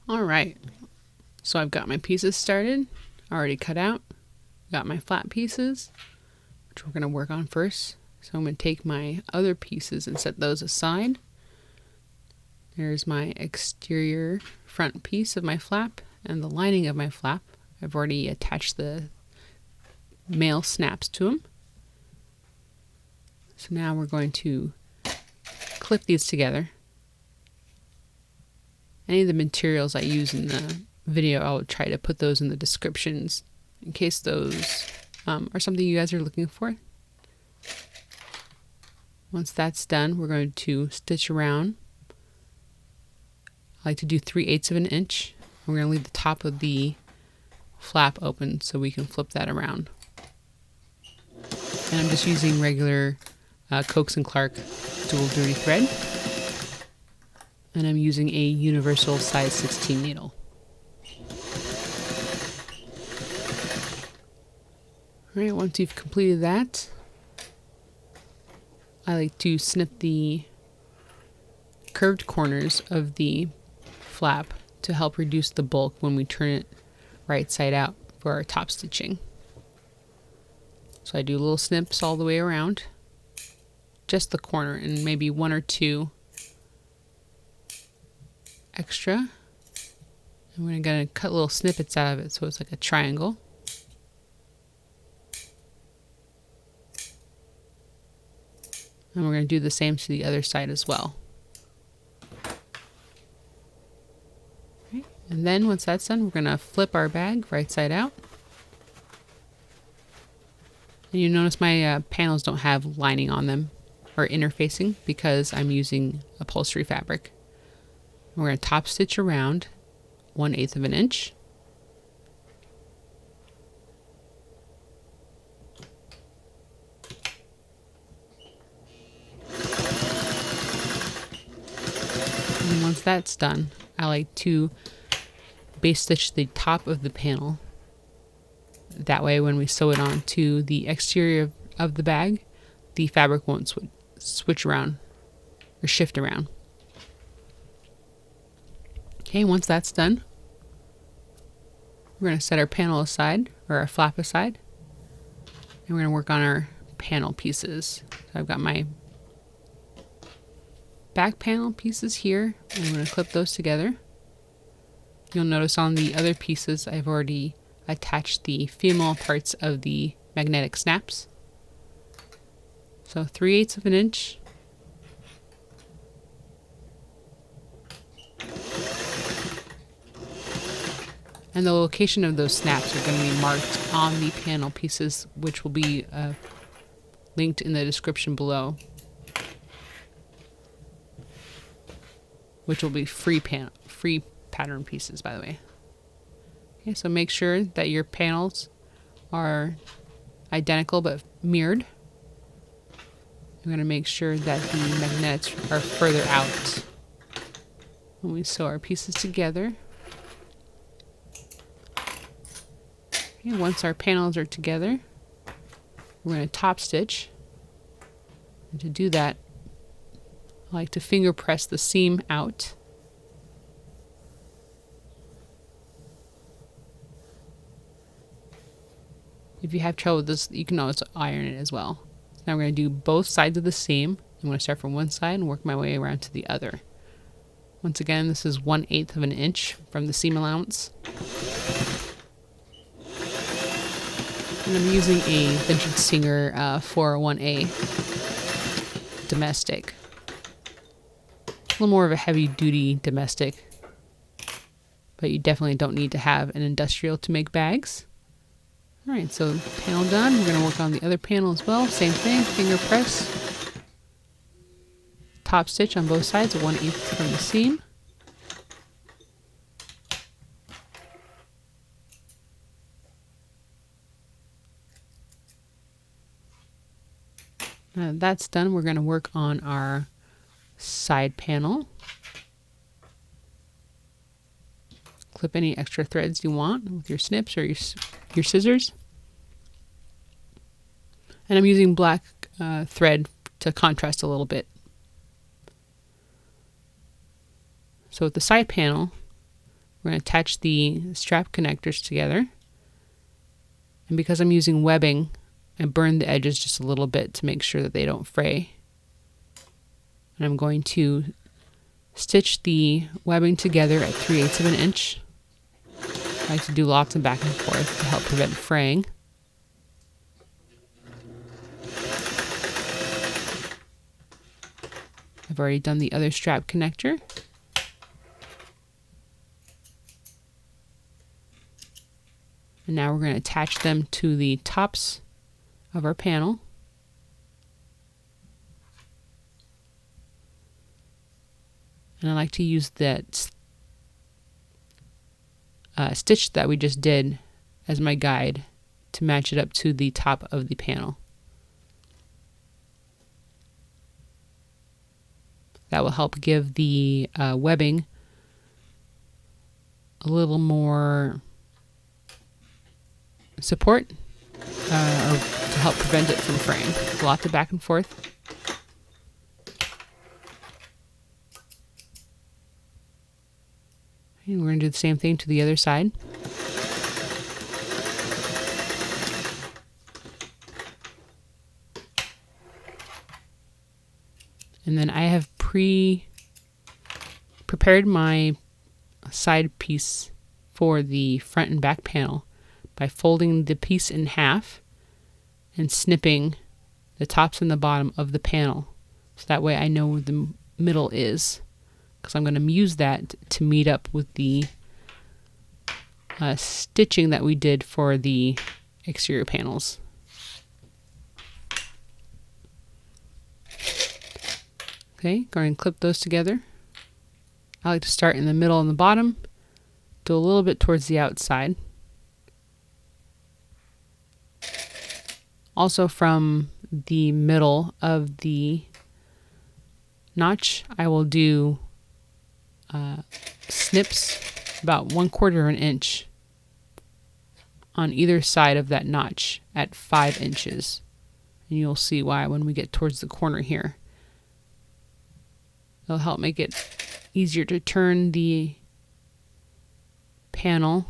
All right, so I've got my pieces started, already cut out. Got my flat pieces, which we're going to work on first. So I'm going to take my other pieces and set those aside. There's my exterior front piece of my flap and the lining of my flap. I've already attached the male snaps to them. So now we're going to clip these together. Any of the materials I use in the video, I'll try to put those in the descriptions in case those are something you guys are looking for. Once that's done, we're going to stitch around. I like to do 3/8 of an inch. We're going to leave the top of the flap open so we can flip that around. And I'm just using regular Coax & Clark dual dirty thread. And I'm using a universal size 16 needle. Alright, once you've completed that, I like to snip the curved corners of the flap to help reduce the bulk when we turn it right side out for our top stitching. So I do little snips all the way around, just the corner, and maybe 1 or 2 extra. And we're going to cut little snippets out of it so it's like a triangle. And we're going to do the same to the other side as well. Okay. And then once that's done, we're going to flip our bag right side out. And you notice my panels don't have lining on them or interfacing because I'm using upholstery fabric. We're going to top stitch around 1/8 of an inch. And once that's done, I like to base stitch the top of the panel. That way when we sew it on to the exterior of the bag, the fabric won't switch around or shift around. Okay, once that's done, we're going to set our panel aside, or our flap aside, and we're going to work on our panel pieces. So I've got my back panel pieces here, and I'm going to clip those together. You'll notice on the other pieces I've already attached the female parts of the magnetic snaps. So 3/8 of an inch. And the location of those snaps are going to be marked on the panel pieces, which will be linked in the description below, which will be free pattern pieces, by the way. Okay, so make sure that your panels are identical but mirrored. I'm going to make sure that the magnets are further out when we sew our pieces together. Okay, once our panels are together, we're going to top stitch. And to do that, I like to finger press the seam out. If you have trouble with this, you can always iron it as well. So now we're going to do both sides of the seam. I'm going to start from one side and work my way around to the other. Once again, this is 1/8 of an inch from the seam allowance. And I'm using a Vintage Singer 401A domestic. A little more of a heavy duty domestic, but you definitely don't need to have an industrial to make bags. Alright, so panel done. We're going to work on the other panel as well. Same thing, finger press. Top stitch on both sides, 1/8 from the seam. Now that that's done, we're going to work on our side panel. Clip any extra threads you want with your snips or your scissors. And I'm using black thread to contrast a little bit. So with the side panel, We're going to attach the strap connectors together. And because I'm using webbing, I burned the edges just a little bit to make sure that they don't fray. And I'm going to stitch the webbing together at 3/8 of an inch. I like to do lots of back and forth to help prevent fraying. I've already done the other strap connector. And now we're going to attach them to the tops of our panel. And I like to use that stitch that we just did as my guide to match it up to the top of the panel. That will help give the webbing a little more support or to help prevent it from fraying. Lots of back and forth. And we're going to do the same thing to the other side. And then I have prepared my side piece for the front and back panel by folding the piece in half and snipping the tops and the bottom of the panel. So that way I know where the middle is, because I'm going to use that to meet up with the stitching that we did for the exterior panels. Okay, go ahead and clip those together. I like to start in the middle and the bottom, do a little bit towards the outside. Also from the middle of the notch, I will do snips about 1/4 of an inch on either side of that notch at 5 inches. And you'll see why when we get towards the corner here. It'll help make it easier to turn the panel.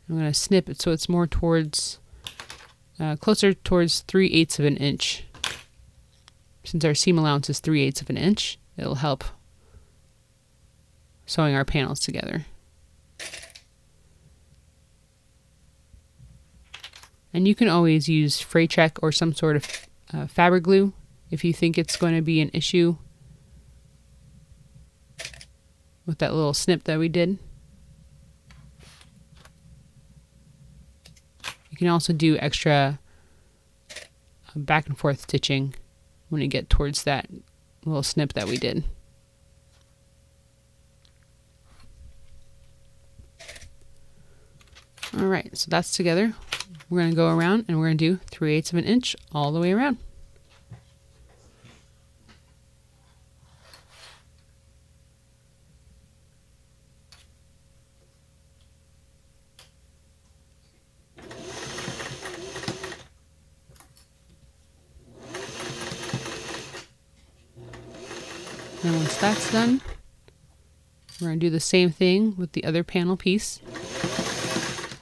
I'm going to snip it so it's more towards, closer towards 3/8 of an inch. Since our seam allowance is 3/8 of an inch, it'll help sewing our panels together. And you can always use fray check or some sort of fabric glue if you think it's going to be an issue with that little snip that we did. You can also do extra back and forth stitching when you get towards that little snip that we did. Alright, so that's together. We're going to go around and we're going to do 3/8 of an inch all the way around. And once that's done, we're going to do the same thing with the other panel piece.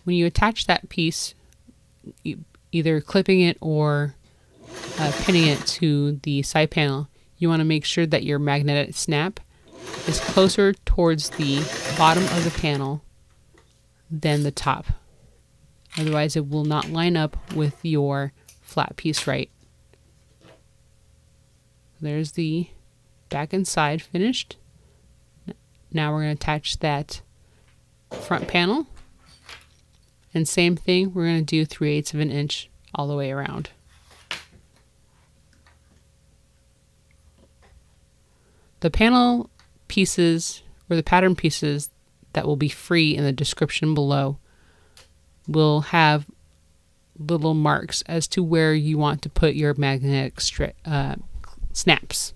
When you attach that piece, either clipping it or pinning it to the side panel, you want to make sure that your magnetic snap is closer towards the bottom of the panel than the top. Otherwise, it will not line up with your flat piece right. There's the back and side finished. Now we're going to attach that front panel. And same thing, we're going to do 3/8 of an inch all the way around. The panel pieces or the pattern pieces that will be free in the description below will have little marks as to where you want to put your magnetic snaps.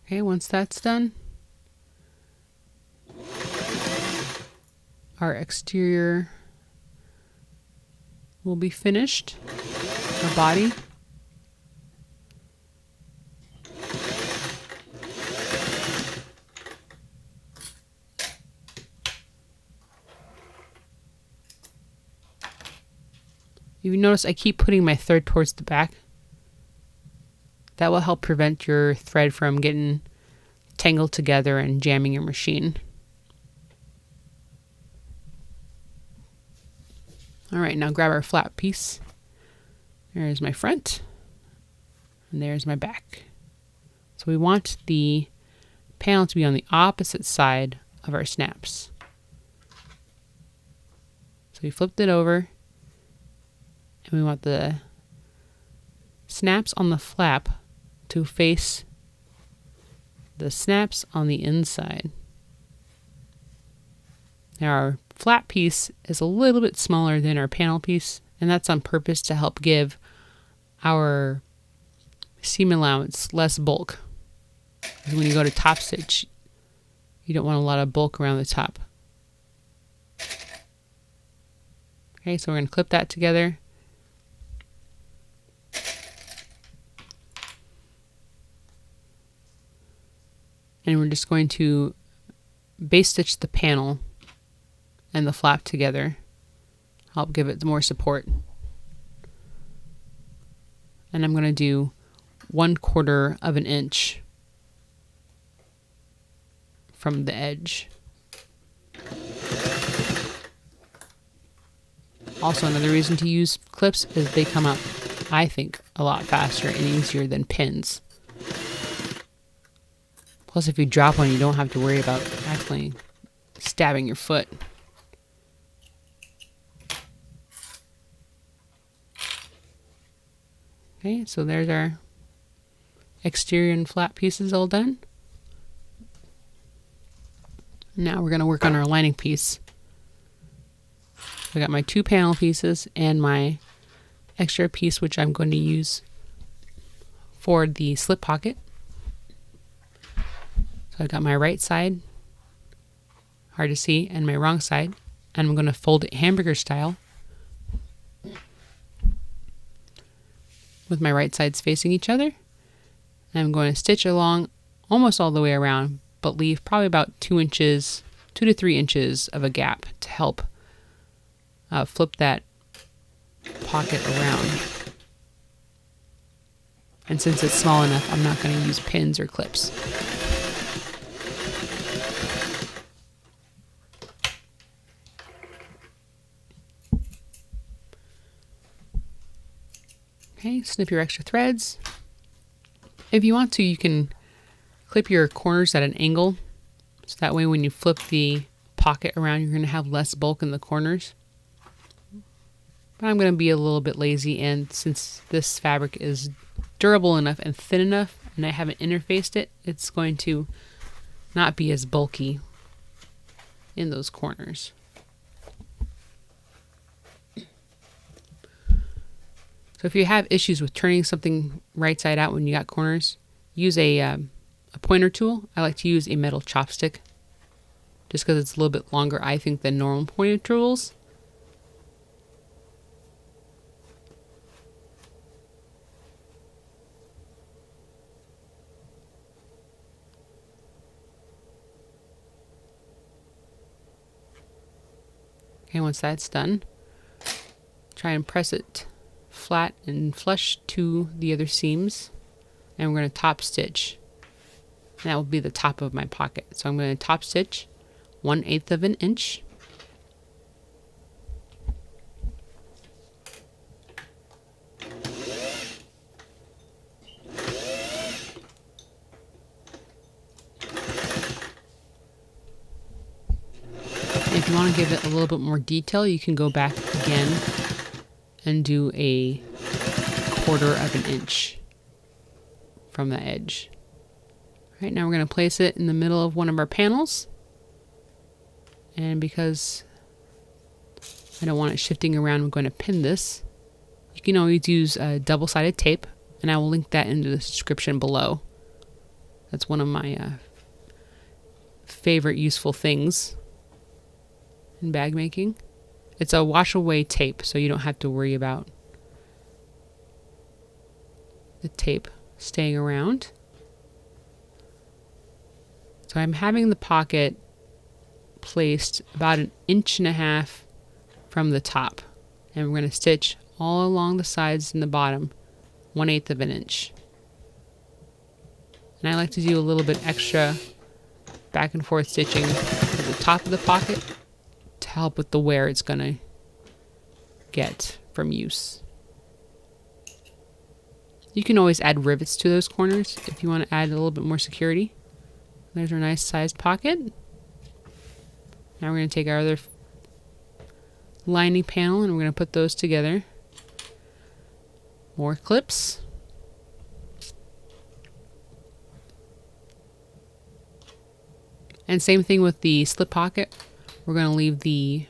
Okay, once that's done, our exterior will be finished, our body. If you notice, I keep putting my thread towards the back. That will help prevent your thread from getting tangled together and jamming your machine. All right, now grab our flat piece. There's my front, and there's my back. So we want the panel to be on the opposite side of our snaps. So we flipped it over, and we want the snaps on the flap to face the snaps on the inside. Now our flat piece is a little bit smaller than our panel piece, and that's on purpose to help give our seam allowance less bulk. Because when you go to top stitch, you don't want a lot of bulk around the top. Okay, so we're going to clip that together. And we're just going to base stitch the panel and the flap together, help give it more support. And I'm going to do 1/4 of an inch from the edge. Also, another reason to use clips is they come out, I think, a lot faster and easier than pins. Plus, if you drop one, you don't have to worry about accidentally stabbing your foot. Okay, so there's our exterior and flat pieces all done. Now we're going to work on our lining piece. I got my 2 panel pieces and my extra piece, which I'm going to use for the slip pocket. So I got my right side, hard to see, and my wrong side, and I'm going to fold it hamburger style with my right sides facing each other. And I'm going to stitch along almost all the way around, but leave probably about 2 to 3 inches of a gap to help flip that pocket around. And since it's small enough, I'm not going to use pins or clips. Okay, snip your extra threads. If you want to, you can clip your corners at an angle, so that way when you flip the pocket around, you're going to have less bulk in the corners. But I'm going to be a little bit lazy, and since this fabric is durable enough and thin enough, and I haven't interfaced it, it's going to not be as bulky in those corners. So if you have issues with turning something right side out when you got corners, use a pointer tool. I like to use a metal chopstick, just because it's a little bit longer, I think, than normal pointer tools. Okay, once that's done, try and press it flat and flush to the other seams, and we're going to top stitch. And that will be the top of my pocket. So I'm going to top stitch 1/8 of an inch. If you want to give it a little bit more detail, you can go back again and do a 1/4 of an inch from the edge. Right, now we're going to place it in the middle of one of our panels. And because I don't want it shifting around, I'm going to pin this. You can always use a double-sided tape, and I will link that in the description below. That's one of my favorite useful things in bag making. It's a wash-away tape, so you don't have to worry about the tape staying around. So I'm having the pocket placed about 1.5 inches from the top, and we're going to stitch all along the sides and the bottom, 1/8 of an inch. And I like to do a little bit extra back and forth stitching at the top of the pocket to help with the wear it's going to get from use. You can always add rivets to those corners if you want to add a little bit more security. There's our nice sized pocket. Now we're going to take our other lining panel and we're going to put those together. More clips. And same thing with the slip pocket. We're going to leave the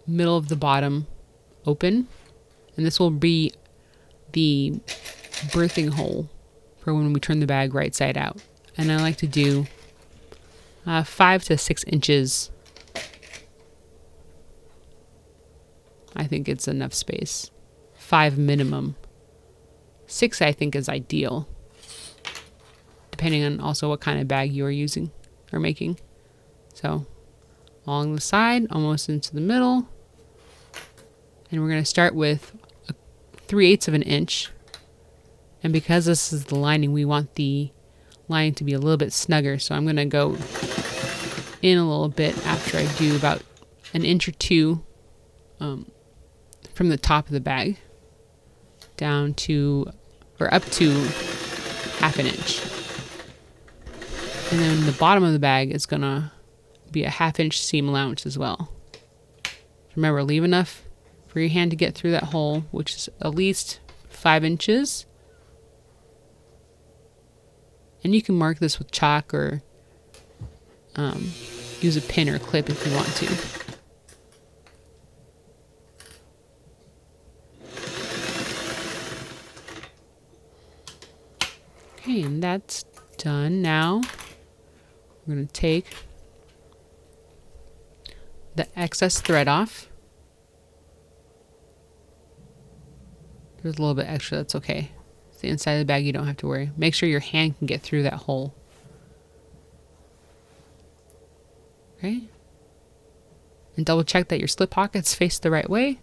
middle of the bottom open. And this will be the birthing hole for when we turn the bag right side out. And I like to do 5 to 6 inches. I think it's enough space. 5 minimum. 6 I think is ideal, depending on also what kind of bag you are using or making. So along the side, almost into the middle. And we're going to start with 3/8 of an inch. And because this is the lining, we want the lining to be a little bit snugger. So I'm going to go in a little bit after I do about 1 inch or 2 from the top of the bag down to, or up to 1/2 inch. And then the bottom of the bag is going to be a 1/2 inch seam allowance as well. Remember, leave enough for your hand to get through that hole, which is at least 5 inches. And you can mark this with chalk or use a pin or clip if you want to. Okay, and that's done. Now we're going to take the excess thread off. There's a little bit extra, that's okay. It's the inside of the bag, you don't have to worry. Make sure your hand can get through that hole. Okay. And double check that your slip pockets face the right way.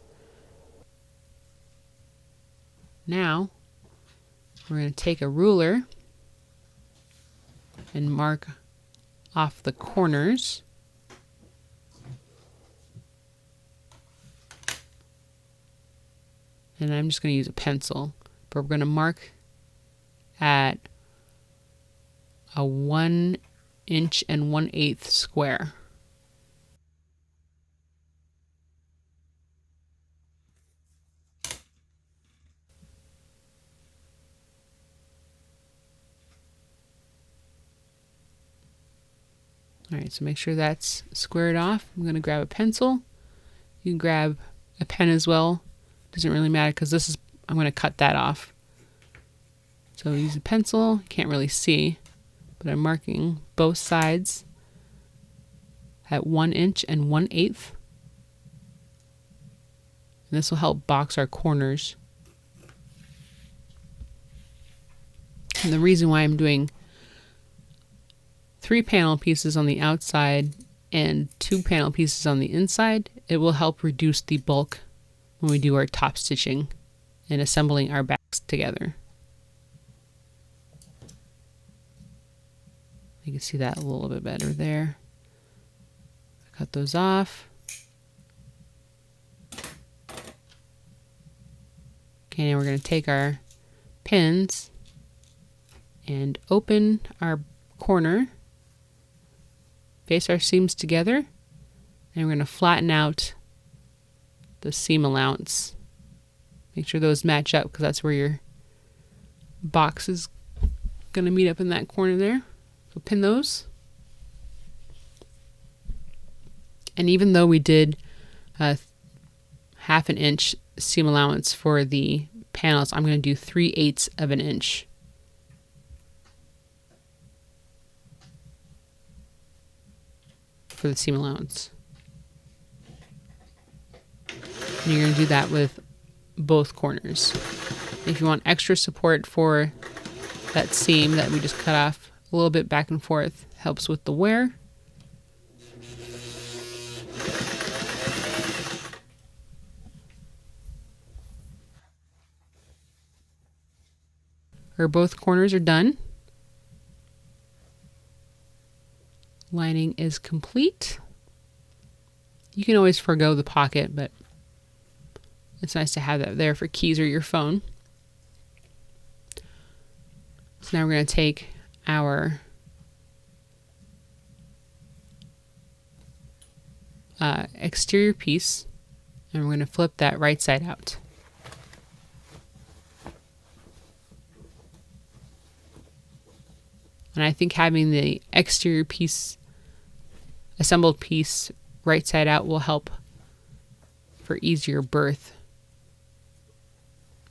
Now, we're going to take a ruler and mark off the corners. And I'm just going to use a pencil, but we're going to mark at a 1 inch and 1/8 square. Alright, so make sure that's squared off. I'm going to grab a pencil. You can grab a pen as well. Doesn't really matter because this is, I'm going to cut that off. So use a pencil. Can't really see, but I'm marking both sides at 1 inch and 1/8. And this will help box our corners. And the reason why I'm doing 3 panel pieces on the outside and 2 panel pieces on the inside, it will help reduce the bulk when we do our top stitching and assembling our bags together. You can see that a little bit better there. Cut those off. Okay, now we're going to take our pins and open our corner, face our seams together, and we're going to flatten out the seam allowance. Make sure those match up because that's where your box is going to meet up in that corner there. So pin those. And even though we did a 1/2 inch seam allowance for the panels, I'm going to do 3/8 of an inch. For the seam allowance. And you're going to do that with both corners. If you want extra support for that seam that we just cut off, a little bit back and forth helps with the wear. where both corners are done. Lining is complete. You can always forgo the pocket, but it's nice to have that there for keys or your phone. So now we're going to take our exterior piece and we're going to flip that right side out. And I think having the exterior piece, assembled piece, right side out will help for easier birth.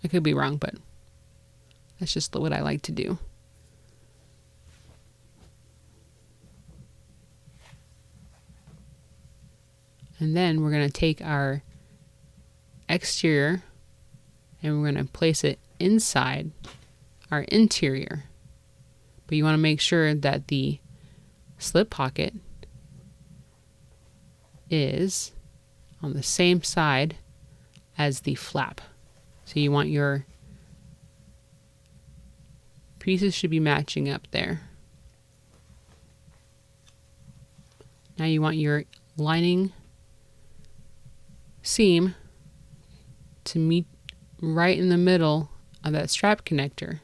I could be wrong, but that's just what I like to do. And then we're going to take our exterior and we're going to place it inside our interior. But you want to make sure that the slip pocket is on the same side as the flap. So you want your pieces should be matching up there. Now you want your lining seam to meet right in the middle of that strap connector.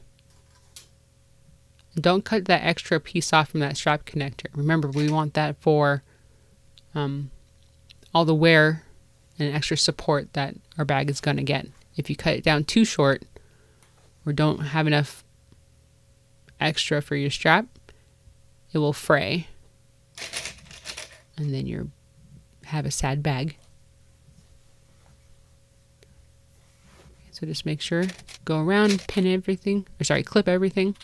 Don't cut that extra piece off from that strap connector. Remember, we want that for all the wear and extra support that our bag is going to get. If you cut it down too short or don't have enough extra for your strap, it will fray and then you have a sad bag. So just make sure, go around, pin everything, or sorry, clip everything.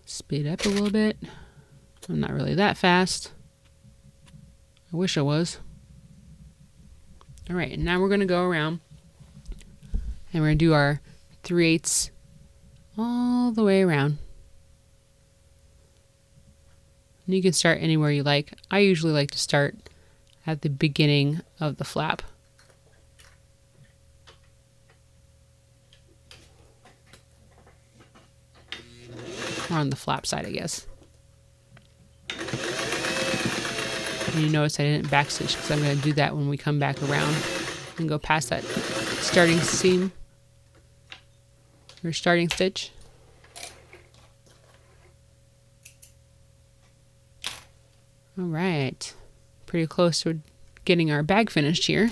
Speed up a little bit. I'm not really that fast. I wish I was. All right, and now we're going to go around and we're going to do our 3/8 all the way around. And you can start anywhere you like. I usually like to start at the beginning of the flap. Or on the flap side, I guess. And you notice I didn't backstitch because I'm going to do that when we come back around and go past that starting seam or starting stitch. All right, pretty close to getting our bag finished here.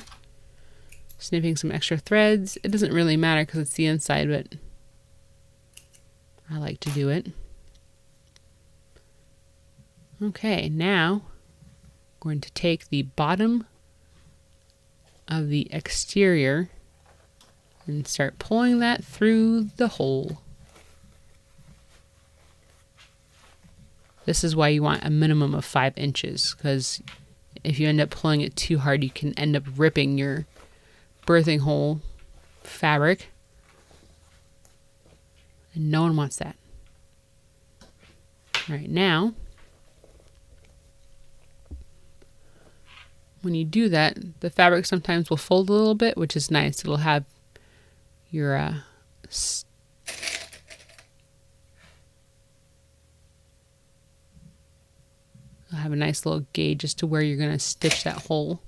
Snipping some extra threads. It doesn't really matter because it's the inside, but I like to do it. Okay, now I'm going to take the bottom of the exterior and start pulling that through the hole. This is why you want a minimum of 5 inches, because if you end up pulling it too hard, you can end up ripping your birthing hole fabric, and no one wants that. All right, now when you do that, the fabric sometimes will fold a little bit, which is nice. It'll have your it'll have a nice little gauge as to where you're going to stitch that hole.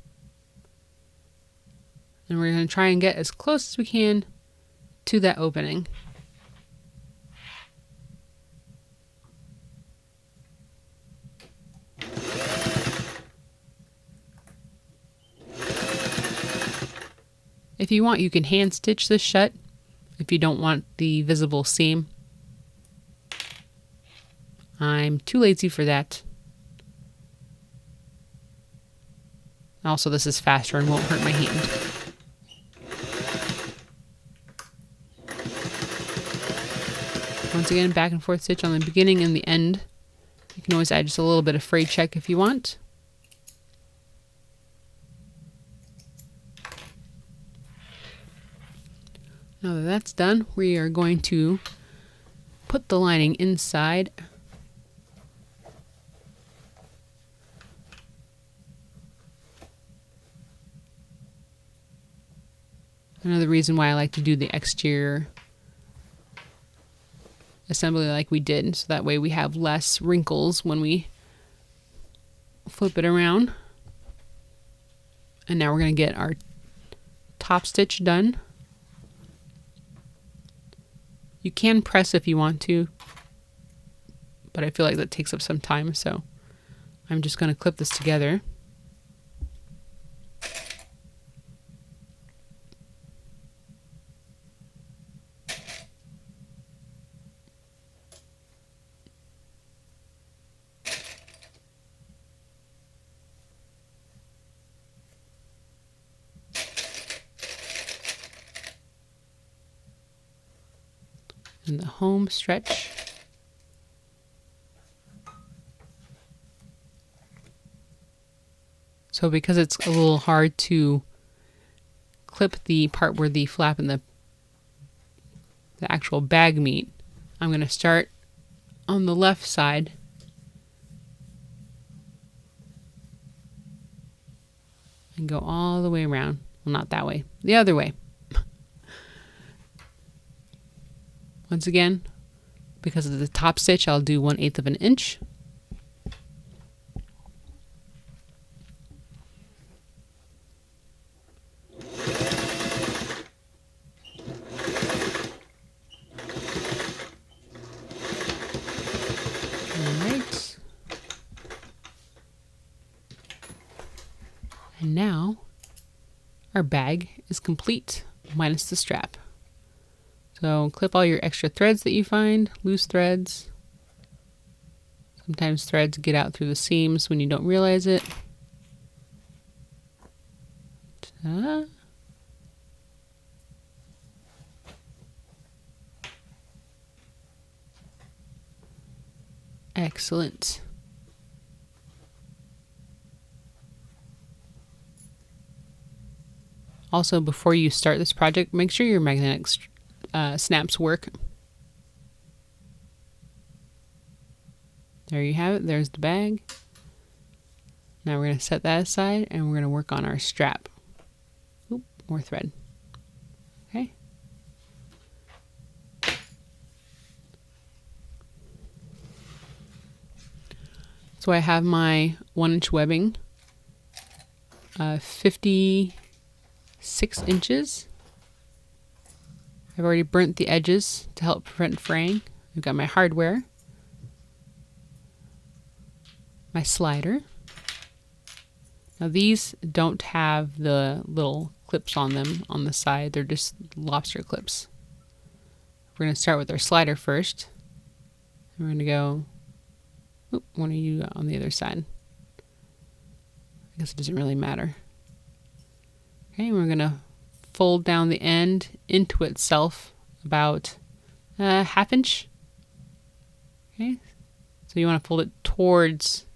And we're going to try and get as close as we can to that opening. If you want, you can hand stitch this shut if you don't want the visible seam. I'm too lazy for that. Also, this is faster and won't hurt my hand. Once again, back and forth stitch on the beginning and the end. You can always add just a little bit of fray check if you want. Now that that's done, we are going to put the lining inside. Another reason why I like to do the exterior assembly like we did, so that way we have less wrinkles when we flip it around. And now we're going to get our top stitch done. You can press if you want to, but I feel like that takes up some time, so I'm just going to clip this together. And the home stretch. So because it's a little hard to clip the part where the flap and the actual bag meet, I'm going to start on the left side and go all the way around. Well, not that way, the other way. Once again, because of the top stitch, I'll do 1/8 of an inch. Alright. And now our bag is complete, minus the strap. So clip all your extra threads that you find, loose threads. Sometimes threads get out through the seams when you don't realize it. Ta-da. Excellent. Also, before you start this project, make sure your magnetic snaps work. There you have it. There's the bag. Now we're going to set that aside and we're going to work on our strap. Oop, more thread. Okay. So I have my 1-inch webbing, 56 inches. I've already burnt the edges to help prevent fraying. I've got my hardware, my slider. Now these don't have the little clips on them on the side. They're just lobster clips. We're going to start with our slider first. We're going to go, oop, one of you on the other side. I guess it doesn't really matter. Okay, we're going to fold down the end into itself about a 1/2 inch. Okay, so you want to fold it towards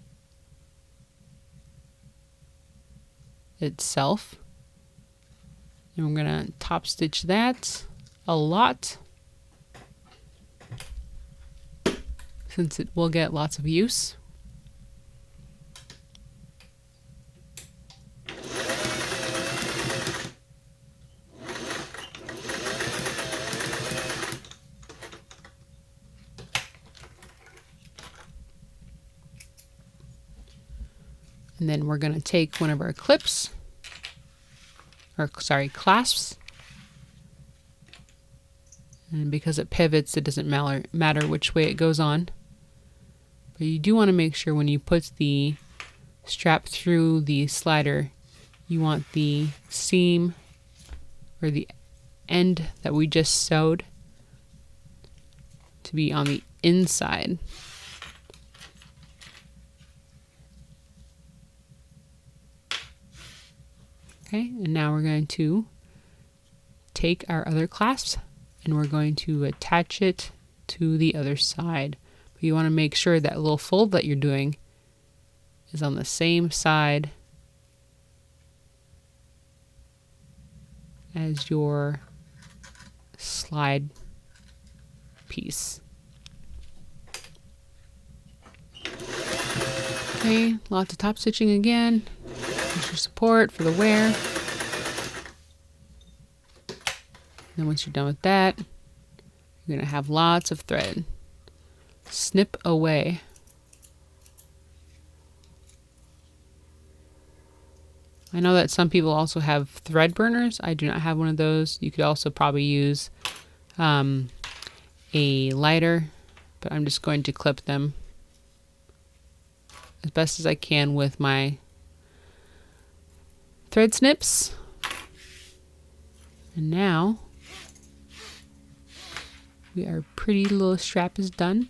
itself. And we're going to top stitch that a lot, since it will get lots of use. And then we're going to take one of our clips, or sorry, clasps. And because it pivots, it doesn't matter which way it goes on. But you do want to make sure when you put the strap through the slider, you want the seam or the end that we just sewed to be on the inside. Okay, and now we're going to take our other clasps and we're going to attach it to the other side. But you want to make sure that little fold that you're doing is on the same side as your slide piece. Okay, lots of top stitching again. Extra support for the wear. then once you're done with that, you're going to have lots of thread. Snip away. I know that some people also have thread burners. I do not have one of those. You could also probably use a lighter, but I'm just going to clip them as best as I can with my thread snips. And now our pretty little strap is done.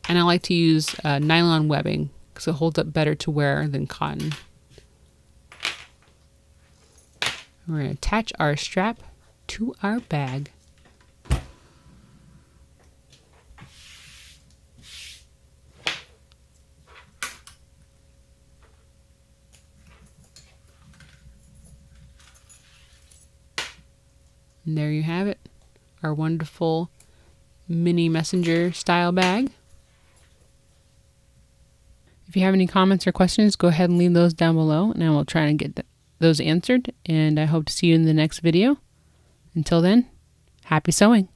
And I like to use nylon webbing because it holds up better to wear than cotton. We're going to attach our strap to our bag. And there you have it, our wonderful mini messenger style bag. If you have any comments or questions, go ahead and leave those down below, and I will try and get those answered. And I hope to see you in the next video. Until then, happy sewing.